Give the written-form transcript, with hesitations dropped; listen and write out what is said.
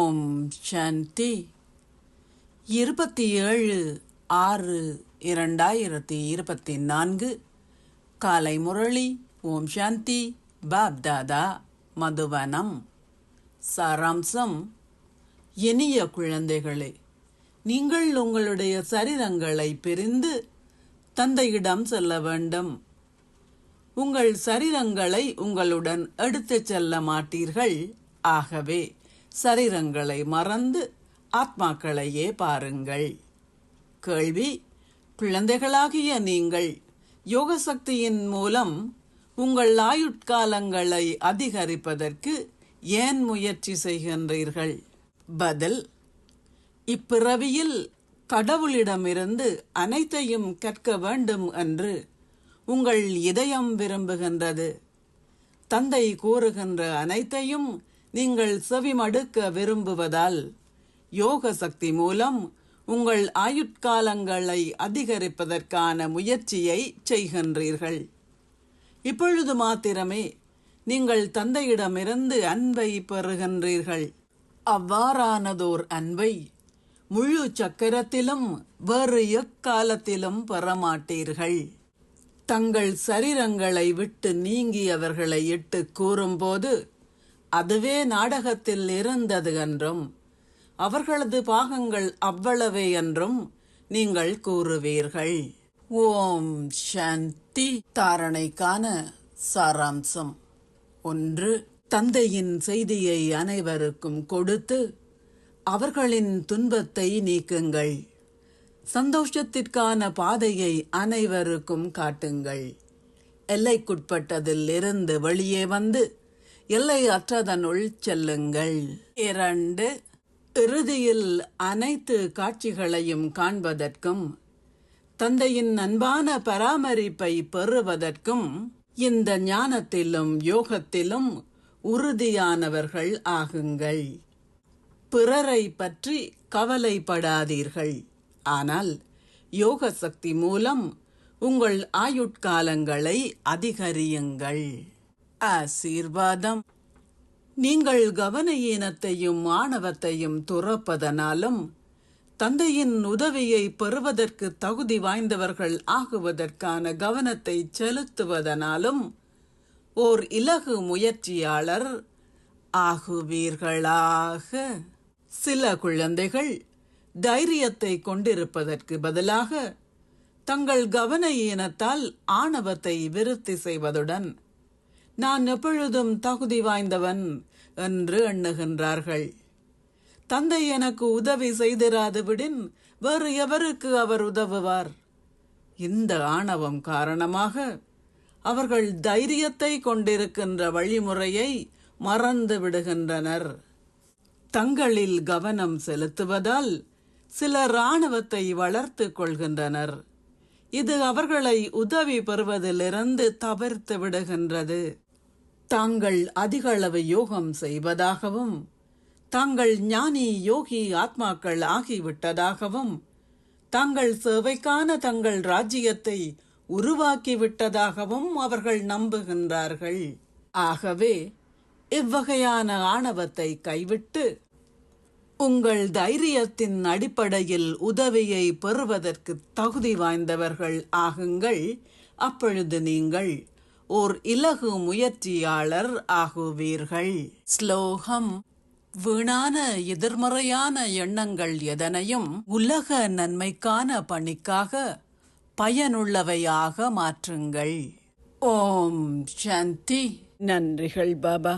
ஓம் சாந்தி. 27/6/2024 காலை முரளி. ஓம் சாந்தி. பாப்தாதா மதுவனம். சாராம்சம். இனிய குழந்தைகளே, நீங்கள் உங்களுடைய சரீரங்களை பிரிந்து தந்தையிடம் செல்ல வேண்டும். உங்கள் சரீரங்களை உங்களுடன் எடுத்துச் செல்ல மாட்டீர்கள். ஆகவே சரீரங்களை மறந்து ஆத்மாக்களையே பாருங்கள். கேள்வி: குழந்தைகளாகிய நீங்கள் யோக சக்தியின் மூலம் உங்கள் ஆயுட்காலங்களை அதிகரிப்பதற்கு ஏன் முயற்சி செய்கின்றீர்கள்? பதில்: இப்பிறவியில் கடவுளிடமிருந்து அனைத்தையும் கற்க வேண்டும் என்று உங்கள் இதயம் விரும்புகின்றது. தந்தை கூறுகின்ற அனைத்தையும் நீங்கள் செவிமடுக்க விரும்புவதால் யோக சக்தி மூலம் உங்கள் ஆயுட்காலங்களை அதிகரிப்பதற்கான முயற்சியை செய்கின்றீர்கள். இப்பொழுது மாத்திரமே நீங்கள் தந்தையிடமிருந்து அன்பை பெறுகின்றீர்கள். அவ்வாறானதோர் அன்பை முழு சக்கரத்திலும் வேறு எக்காலத்திலும் பெறமாட்டீர்கள். தங்கள் சரீரங்களை விட்டு நீங்கியவர்களை இட்டு கூறும்போது அதுவே நாடகத்தில் இருந்தது என்றும் அவர்களது பாகங்கள் அவ்வளவே என்றும் நீங்கள் கூறுவீர்கள். ஓம் சாந்தி. தாரணைக்கான சாராம்சம். 1. தந்தையின் செய்தியை அனைவருக்கும் கொடுத்து அவர்களின் துன்பத்தை நீக்குங்கள். சந்தோஷத்திற்கான பாதையை அனைவருக்கும் காட்டுங்கள். எல்லைக்குட்பட்டதில் இருந்து வெளியே வந்து எல்லை அற்றதனுள் செல்லுங்கள். 2. இறுதியில் அனைத்து காட்சிகளையும் காண்பதற்கும் தந்தையின் அன்பான பராமரிப்பை பெறுவதற்கும் இந்த ஞானத்திலும் யோகத்திலும் உறுதியானவர்கள் ஆகுங்கள். பிறரை பற்றி கவலைப்படாதீர்கள். ஆனால் யோக சக்தி மூலம் உங்கள் ஆயுட்காலங்களை அதிகரியுங்கள். ஆசீர்வாதம். நீங்கள் கவன ஈனத்தையும் ஆணவத்தையும் துறப்பதனாலும் தந்தையின் உதவியை பெறுவதற்கு தகுதி வாய்ந்தவர்கள் ஆகுவதற்கான கவனத்தை செலுத்துவதனாலும் ஓர் இலகு முயற்சியாளர் ஆகுவீர்களாக. சில குழந்தைகள் தைரியத்தை கொண்டிருப்பதற்கு பதிலாக தங்கள் கவன ஈனத்தால் ஆணவத்தை விருத்தி செய்வதுடன் நான் எப்பொழுதும் தகுதி வாய்ந்தவன் என்று எண்ணுகின்றார்கள். தந்தை எனக்கு உதவி செய்திராது விடின் வேறு எவருக்கு அவர் உதவுவார்? இந்த ஆணவம் காரணமாக அவர்கள் தைரியத்தை கொண்டிருக்கின்ற வழிமுறையை மறந்து விடுகின்றனர். தங்களில் கவனம் செலுத்துவதால் சிலர் ஆணவத்தை வளர்த்து கொள்கின்றனர். இது அவர்களை உதவி பெறுவதிலிருந்து தவிர்த்து விடுகின்றது. தாங்கள் அதிகளவு யோகம் செய்வதாகவும் தாங்கள் ஞானி யோகி ஆத்மாக்கள் ஆகிவிட்டதாகவும் தாங்கள் சேவைக்கான தங்கள் ராஜ்யத்தை உருவாக்கிவிட்டதாகவும் அவர்கள் நம்புகின்றார்கள். ஆகவே இவ்வகையான ஆணவத்தை கைவிட்டு உங்கள் தைரியத்தின் அடிப்படையில் உதவியை பெறுவதற்கு தகுதி வாய்ந்தவர்கள் ஆகுங்கள். அப்பொழுது நீங்கள் ஓர் இலகு முயற்சியாளர் ஆகுவீர்கள். ஸ்லோகம். வீணான எதிர்மறையான எண்ணங்கள் எதனையும் உலக நன்மைக்கான பணிக்காக பயனுள்ளவையாக மாற்றுங்கள். ஓம் சாந்தி. நன்றிகள் பாபா.